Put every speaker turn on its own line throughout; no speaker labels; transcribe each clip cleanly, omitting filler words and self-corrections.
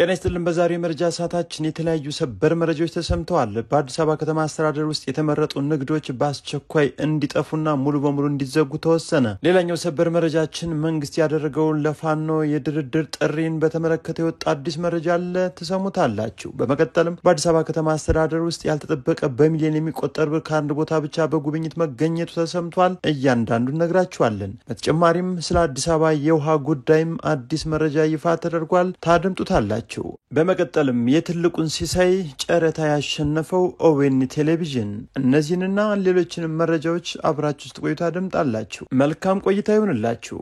ጤና ይስጥልን በዛሬው መረጃ ሰዓታችን የተለያዩ ሰበር መረጃዎች ተሰምተዋል። በአዲስ አበባ ከተማ አስተዳደር ውስጥ የተመረጡ ንግዶች በአስቸኳይ እንዲጠፉና ሙሉ በሙሉ እንዲዘጉ ተወሰነ። ሌላኛው ሰበር መረጃችን መንግስት ያደረገውን ለፋኖ የድርድር ጥሪን በተመለከተ የወጣ አዲስ መረጃ አለ፣ ተሰሙታላችሁ። በመቀጠልም በአዲስ አበባ ከተማ አስተዳደር ውስጥ ያልተጠበቀ በሚሊዮን የሚቆጠር ብር ከአንድ ቦታ ብቻ በጉብኝት መገኘቱ ተሰምቷል። እያንዳንዱን ነግራችኋለን። በተጨማሪም ስለ አዲስ አበባ የውሃ ጉዳይም አዲስ መረጃ ይፋ ተደርጓል፣ ታድምጡታላችሁ። በመቀጠልም የትልቁን ሲሳይ ጨረታ ያሸነፈው ኦዌን ቴሌቪዥን፣ እነዚህንና ሌሎችንም መረጃዎች አብራችሁ ውስጥ ቆይታ አድምጣላችሁ። መልካም ቆይታ ይሁንላችሁ።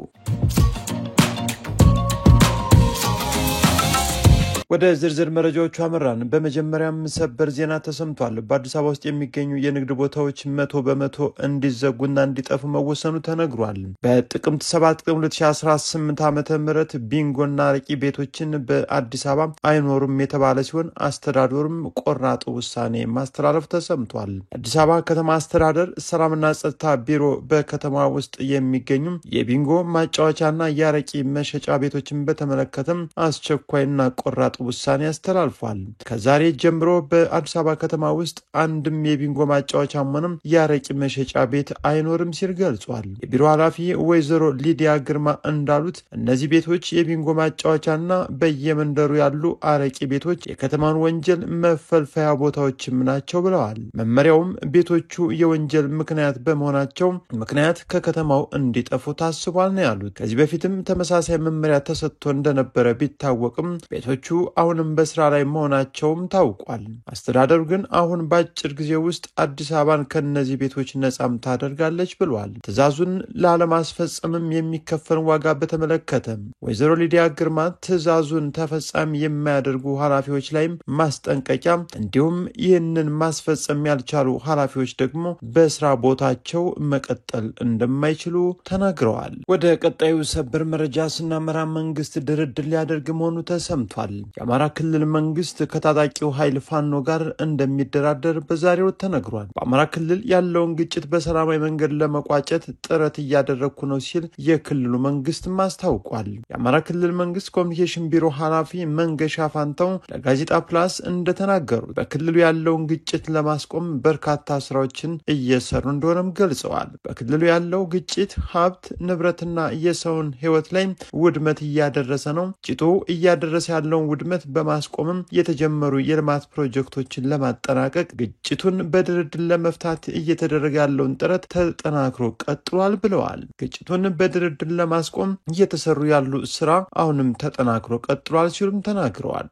ወደ ዝርዝር መረጃዎቹ አመራን። በመጀመሪያም ሰበር ዜና ተሰምቷል። በአዲስ አበባ ውስጥ የሚገኙ የንግድ ቦታዎች 100% እንዲዘጉና እንዲጠፉ መወሰኑ ተነግሯል። በጥቅምት 7 ቀን 2018 ዓ.ም ቢንጎና አረቂ ቤቶችን በአዲስ አበባ አይኖሩም የተባለ ሲሆን አስተዳደሩም ቆራጥ ውሳኔ ማስተላለፍ ተሰምቷል። አዲስ አበባ ከተማ አስተዳደር ሰላምና ጸጥታ ቢሮ በከተማ ውስጥ የሚገኙ የቢንጎ ማጫወቻና የአረቂ መሸጫ ቤቶችን በተመለከተም አስቸኳይና ቆራጥ ውሳኔ ያስተላልፏል። ከዛሬ ጀምሮ በአዲስ አበባ ከተማ ውስጥ አንድም የቢንጎ ማጫወቻም ሆነ የአረቂ መሸጫ ቤት አይኖርም ሲል ገልጿል። የቢሮ ኃላፊ ወይዘሮ ሊዲያ ግርማ እንዳሉት እነዚህ ቤቶች የቢንጎ ማጫወቻና በየመንደሩ ያሉ አረቂ ቤቶች የከተማን ወንጀል መፈልፈያ ቦታዎችም ናቸው ብለዋል። መመሪያውም ቤቶቹ የወንጀል ምክንያት በመሆናቸው ምክንያት ከከተማው እንዲጠፉ ታስቧል ነው ያሉት። ከዚህ በፊትም ተመሳሳይ መመሪያ ተሰጥቶ እንደነበረ ቢታወቅም ቤቶቹ አሁንም በስራ ላይ መሆናቸውም ታውቋል። አስተዳደሩ ግን አሁን በአጭር ጊዜ ውስጥ አዲስ አበባን ከነዚህ ቤቶች ነጻም ታደርጋለች ብሏል። ትዕዛዙን ላለማስፈጸምም የሚከፈል ዋጋ በተመለከተ ወይዘሮ ሊዲያ ግርማ ትዕዛዙን ተፈጻሚ የማያደርጉ ኃላፊዎች ላይም ማስጠንቀቂያ እንዲሁም ይህንን ማስፈጸም ያልቻሉ ኃላፊዎች ደግሞ በስራ ቦታቸው መቀጠል እንደማይችሉ ተናግረዋል። ወደ ቀጣዩ ሰበር መረጃ ስናመራ መንግስት ድርድር ሊያደርግ መሆኑ ተሰምቷል። የአማራ ክልል መንግስት ከታጣቂው ኃይል ፋኖ ጋር እንደሚደራደር በዛሬው ተነግሯል። በአማራ ክልል ያለውን ግጭት በሰላማዊ መንገድ ለመቋጨት ጥረት እያደረኩ ነው ሲል የክልሉ መንግስት አስታውቋል። የአማራ ክልል መንግስት ኮሚኒኬሽን ቢሮ ኃላፊ መንገሻ ፋንታው ለጋዜጣ ፕላስ እንደተናገሩት በክልሉ ያለውን ግጭት ለማስቆም በርካታ ስራዎችን እየሰሩ እንደሆነም ገልጸዋል። በክልሉ ያለው ግጭት ሀብት ንብረትና የሰውን ህይወት ላይ ውድመት እያደረሰ ነው። ግጭቱ እያደረሰ ያለውን ውድመት በማስቆምም የተጀመሩ የልማት ፕሮጀክቶችን ለማጠናቀቅ ግጭቱን በድርድር ለመፍታት እየተደረገ ያለውን ጥረት ተጠናክሮ ቀጥሏል ብለዋል። ግጭቱን በድርድር ለማስቆም እየተሰሩ ያሉ ስራ አሁንም ተጠናክሮ ቀጥሏል ሲሉም ተናግረዋል።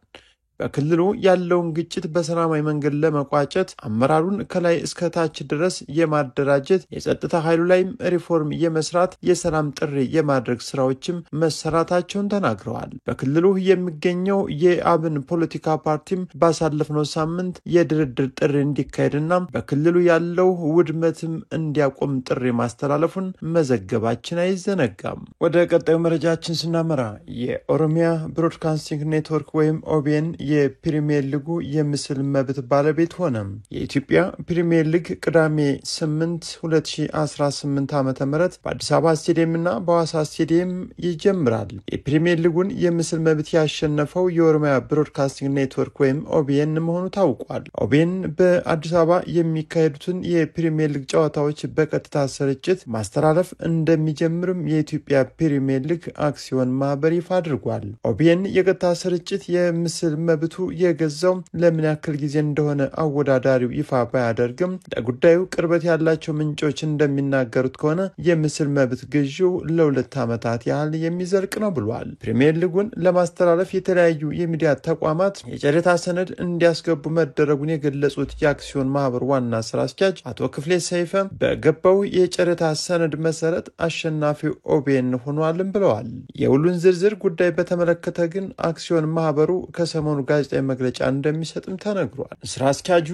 በክልሉ ያለውን ግጭት በሰላማዊ መንገድ ለመቋጨት አመራሩን ከላይ እስከ ታች ድረስ የማደራጀት የጸጥታ ኃይሉ ላይም ሪፎርም የመስራት የሰላም ጥሪ የማድረግ ስራዎችም መሰራታቸውን ተናግረዋል። በክልሉ የሚገኘው የአብን ፖለቲካ ፓርቲም ባሳለፍነው ሳምንት የድርድር ጥሪ እንዲካሄድና በክልሉ ያለው ውድመትም እንዲያቆም ጥሪ ማስተላለፉን መዘገባችን አይዘነጋም። ወደ ቀጣዩ መረጃችን ስናመራ የኦሮሚያ ብሮድካስቲንግ ኔትወርክ ወይም ኦቢኤን የፕሪሚየር ሊጉ የምስል መብት ባለቤት ሆነ። የኢትዮጵያ ፕሪሚየር ሊግ ቅዳሜ 8 2018 ዓ.ም በአዲስ አበባ ስቴዲየምና በሐዋሳ ስቴዲየም ይጀምራል። የፕሪሚየር ሊጉን የምስል መብት ያሸነፈው የኦሮሚያ ብሮድካስቲንግ ኔትወርክ ወይም ኦቢኤን መሆኑ ታውቋል። ኦቢኤን በአዲስ አበባ የሚካሄዱትን የፕሪሚየር ሊግ ጨዋታዎች በቀጥታ ስርጭት ማስተላለፍ እንደሚጀምርም የኢትዮጵያ ፕሪሚየር ሊግ አክሲዮን ማህበር ይፋ አድርጓል። ኦቢኤን የቀጥታ ስርጭት የምስል መብቱ የገዛው ለምን ያክል ጊዜ እንደሆነ አወዳዳሪው ይፋ ባያደርግም ለጉዳዩ ቅርበት ያላቸው ምንጮች እንደሚናገሩት ከሆነ የምስል መብት ግዢው ለ2 ዓመታት ያህል የሚዘልቅ ነው ብሏል። ፕሪሚየር ሊጉን ለማስተላለፍ የተለያዩ የሚዲያ ተቋማት የጨረታ ሰነድ እንዲያስገቡ መደረጉን የገለጹት የአክሲዮን ማህበር ዋና ስራ አስኪያጅ አቶ ክፍሌ ሰይፈ በገባው የጨረታ ሰነድ መሰረት አሸናፊው ኦቢኤን ሆኗልም ብለዋል። የሁሉን ዝርዝር ጉዳይ በተመለከተ ግን አክሲዮን ማህበሩ ከሰሞኑ ጋዜጣዊ መግለጫ እንደሚሰጥም ተነግሯል። ስራ አስኪያጁ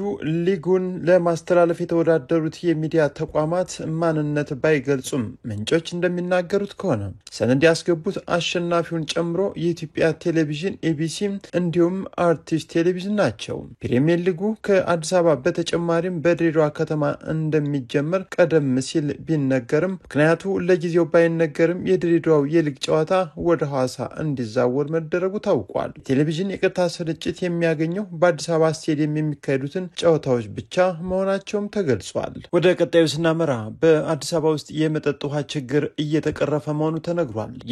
ሊጉን ለማስተላለፍ የተወዳደሩት የሚዲያ ተቋማት ማንነት ባይገልጹም ምንጮች እንደሚናገሩት ከሆነ ሰነድ ያስገቡት አሸናፊውን ጨምሮ የኢትዮጵያ ቴሌቪዥን ኤቢሲ እንዲሁም አርቲስት ቴሌቪዥን ናቸው። ፕሪሚየር ሊጉ ከአዲስ አበባ በተጨማሪም በድሬዳዋ ከተማ እንደሚጀመር ቀደም ሲል ቢነገርም ምክንያቱ ለጊዜው ባይነገርም የድሬዳዋው የሊግ ጨዋታ ወደ ሐዋሳ እንዲዛወር መደረጉ ታውቋል። ቴሌቪዥን የቀጥታ ስርጭት የሚያገኘው በአዲስ አበባ ስቴዲየም የሚካሄዱትን ጨዋታዎች ብቻ መሆናቸውም ተገልጿል። ወደ ቀጣዩ ስናመራ በአዲስ አበባ ውስጥ የመጠጥ ውሃ ችግር እየተቀረፈ መሆኑ ተነግሯል።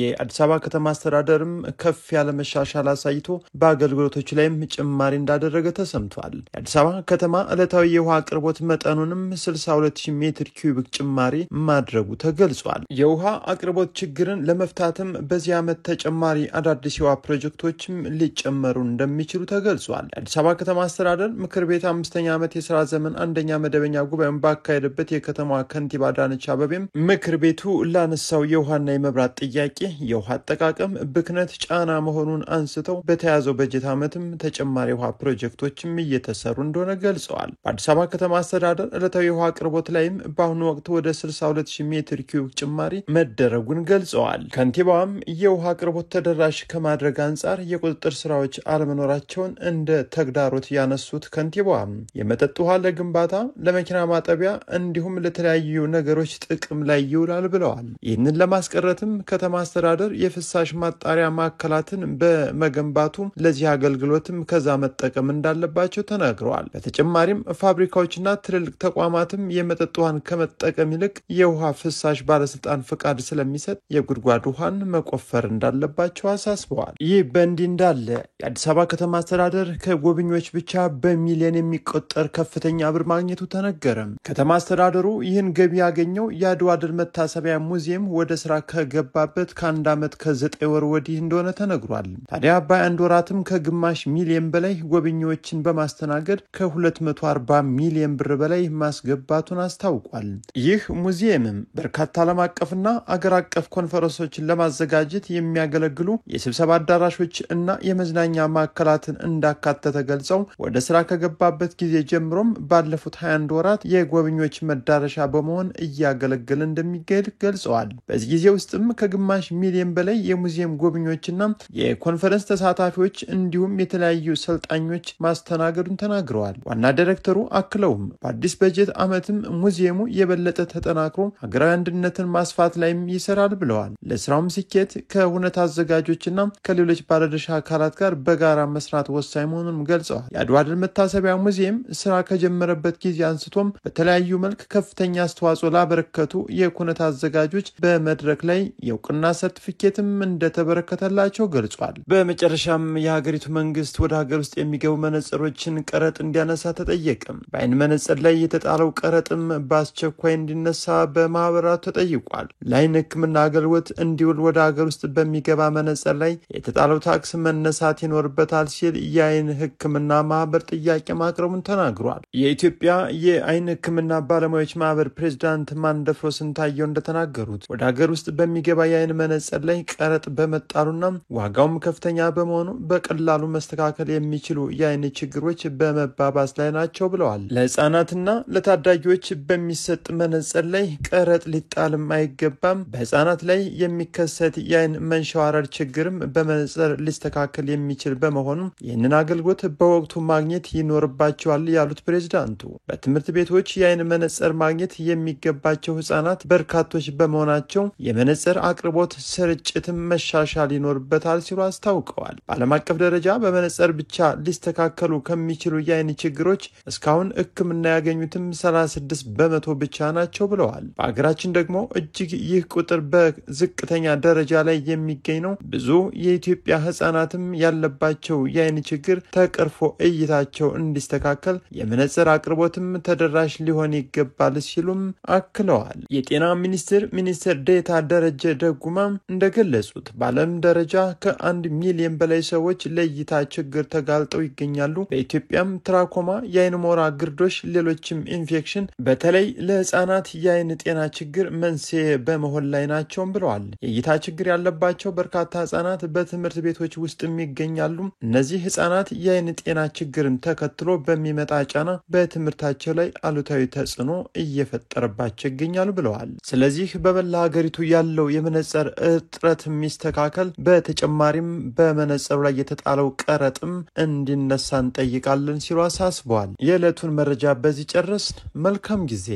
የአዲስ አበባ ከተማ አስተዳደርም ከፍ ያለ መሻሻል አሳይቶ በአገልግሎቶች ላይም ጭማሪ እንዳደረገ ተሰምቷል። የአዲስ አበባ ከተማ ዕለታዊ የውሃ አቅርቦት መጠኑንም 62000 ሜትር ኪዩቢክ ጭማሪ ማድረጉ ተገልጿል። የውሃ አቅርቦት ችግርን ለመፍታትም በዚህ ዓመት ተጨማሪ አዳዲስ የውሃ ፕሮጀክቶችም ሊጨመሩ እንደሚችሉ ተገልጿል። የአዲስ አበባ ከተማ አስተዳደር ምክር ቤት 5ኛ ዓመት የሥራ ዘመን አንደኛ መደበኛ ጉባኤውን ባካሄደበት የከተማዋ ከንቲባ አዳነች አቤቤም ምክር ቤቱ ላነሳው የውሃና የመብራት ጥያቄ የውሃ አጠቃቀም ብክነት ጫና መሆኑን አንስተው በተያዘው በጀት ዓመትም ተጨማሪ የውሃ ፕሮጀክቶችም እየተሰሩ እንደሆነ ገልጸዋል። በአዲስ አበባ ከተማ አስተዳደር ዕለታዊ የውሃ አቅርቦት ላይም በአሁኑ ወቅት ወደ 62000 ሜትር ኪዩቢክ ጭማሪ መደረጉን ገልጸዋል። ከንቲባዋም የውሃ አቅርቦት ተደራሽ ከማድረግ አንጻር የቁጥጥር ስራዎች አለመኖራቸውን እንደ ተግዳሮት ያነሱት ከንቲባዋም የመጠጥ ውሃ ለግንባታ፣ ለመኪና ማጠቢያ እንዲሁም ለተለያዩ ነገሮች ጥቅም ላይ ይውላል ብለዋል። ይህንን ለማስቀረትም ከተማ አስተዳደር የፍሳሽ ማጣሪያ ማዕከላትን በመገንባቱ ለዚህ አገልግሎትም ከዛ መጠቀም እንዳለባቸው ተናግረዋል። በተጨማሪም ፋብሪካዎችና ትልልቅ ተቋማትም የመጠጥ ውሃን ከመጠቀም ይልቅ የውሃ ፍሳሽ ባለስልጣን ፍቃድ ስለሚሰጥ የጉድጓድ ውሃን መቆፈር እንዳለባቸው አሳስበዋል። ይህ በእንዲህ እንዳለ የአዲስ አበባ ከተማ አስተዳደር ከጎብኚዎች ብቻ በሚሊዮን የሚቆጠር ከፍተኛ ብር ማግኘቱ ተነገረ። ከተማ አስተዳደሩ ይህን ገቢ ያገኘው የአድዋ ድል መታሰቢያ ሙዚየም ወደ ስራ ከገባበት ከአንድ ዓመት ከ9 ወር ወዲህ እንደሆነ ተነግሯል። ታዲያ በአንድ ወራትም ከግማሽ ሚሊዮን በላይ ጎብኚዎችን በማስተናገድ ከ240 ሚሊዮን ብር በላይ ማስገባቱን አስታውቋል። ይህ ሙዚየምም በርካታ ዓለም አቀፍና አገር አቀፍ ኮንፈረንሶችን ለማዘጋጀት የሚያገለግሉ የስብሰባ አዳራሾች እና የመዝናኛ ማዕከላትን እንዳካተተ ገልጸው ወደ ስራ ከገባበት ጊዜ ጀምሮም ባለፉት 21 ወራት የጎብኚዎች መዳረሻ በመሆን እያገለገለ እንደሚገኝ ገልጸዋል። በዚህ ጊዜ ውስጥም ከግማሽ ሚሊዮን በላይ የሙዚየም ጎብኚዎችና የኮንፈረንስ ተሳታፊዎች እንዲሁም የተለያዩ ሰልጣኞች ማስተናገዱን ተናግረዋል። ዋና ዳይሬክተሩ አክለውም በአዲስ በጀት ዓመትም ሙዚየሙ የበለጠ ተጠናክሮ ሀገራዊ አንድነትን ማስፋት ላይም ይሰራል ብለዋል። ለስራውም ስኬት ከሁነት አዘጋጆችና ከሌሎች ባለድርሻ አካላት ጋር በጋራ መስራት ወሳኝ መሆኑንም ገልጸዋል። የአድዋ ድል መታሰቢያ ሙዚየም ስራ ከጀመረበት ጊዜ አንስቶም በተለያዩ መልክ ከፍተኛ አስተዋጽኦ ላበረከቱ የሁነት አዘጋጆች በመድረክ ላይ የእውቅና ሰርቲፊኬትም እንደተበረከተላቸው ገልጿል። በመጨረሻም የሀገሪቱ መንግስት ወደ ሀገር ውስጥ የሚገቡ መነጽሮችን ቀረጥ እንዲያነሳ ተጠየቀ። በአይን መነጽር ላይ የተጣለው ቀረጥም በአስቸኳይ እንዲነሳ በማህበራቱ ተጠይቋል። ለአይን ሕክምና አገልግሎት እንዲውል ወደ ሀገር ውስጥ በሚገባ መነጽር ላይ የተጣለው ታክስ መነሳት ይኖርበታል ሲል የአይን ሕክምና ማህበር ጥያቄ ማቅረቡን ተናግሯል። የኢትዮጵያ የአይን ሕክምና ባለሙያዎች ማህበር ፕሬዝዳንት ማንደፍሮ ስንታየው እንደተናገሩት ወደ ሀገር ውስጥ በሚገባ የአይን መነጽር ላይ ቀረጥ በመጣሉና ዋጋውም ከፍተኛ በመሆኑ በቀላሉ መስተካከል የሚችሉ የአይን ችግሮች በመባባስ ላይ ናቸው ብለዋል። ለህፃናትና ለታዳጊዎች በሚሰጥ መነጽር ላይ ቀረጥ ሊጣልም አይገባም። በህፃናት ላይ የሚከሰት የአይን መንሸዋረር ችግርም በመነጽር ሊስተካከል የሚችል በመሆኑ ይህንን አገልግሎት በወቅቱ ማግኘት ይኖርባቸዋል ያሉት ፕሬዝዳንቱ በትምህርት ቤቶች የአይን መነጽር ማግኘት የሚገባቸው ህፃናት በርካቶች በመሆናቸው የመነጽር አቅርቦት ስርጭትም መሻሻል ይኖርበታል ሲሉ አስታውቀዋል። በዓለም አቀፍ ደረጃ በመነጽር ብቻ ሊስተካከሉ ከሚችሉ የአይን ችግሮች እስካሁን ሕክምና ያገኙትም 36% ብቻ ናቸው ብለዋል። በሀገራችን ደግሞ እጅግ ይህ ቁጥር በዝቅተኛ ደረጃ ላይ የሚገኝ ነው። ብዙ የኢትዮጵያ ህፃናትም ያለባቸው የአይን ችግር ተቀርፎ እይታቸው እንዲስተካከል የመነጽር አቅርቦትም ተደራሽ ሊሆን ይገባል ሲሉም አክለዋል። የጤና ሚኒስትር ዴታ ደረጀ ደጉማ እንደገለጹት በዓለም ደረጃ ከ1 ሚሊዮን በላይ ሰዎች ለእይታ ችግር ተጋልጠው ይገኛሉ። በኢትዮጵያም ትራኮማ፣ የአይን ሞራ ግርዶሽ፣ ሌሎችም ኢንፌክሽን በተለይ ለህፃናት የአይን ጤና ችግር መንስኤ በመሆን ላይ ናቸው ብለዋል። የእይታ ችግር ያለባቸው በርካታ ህፃናት በትምህርት ቤቶች ውስጥ ይገኛሉ። እነዚህ ህፃናት የአይን ጤና ችግርን ተከትሎ በሚመጣ ጫና በትምህርታቸው ላይ አሉታዊ ተጽዕኖ እየፈጠረባቸው ይገኛሉ ብለዋል። ስለዚህ በመላ ሀገሪቱ ያለው የመነጽር እጥረት ሚስተካከል፣ በተጨማሪም በመነጽሩ ላይ የተጣለው ቀረጥም እንዲነሳ እንጠይቃለን ሲሉ አሳስበዋል። የዕለቱን መረጃ በዚህ ጨረስን። መልካም ጊዜ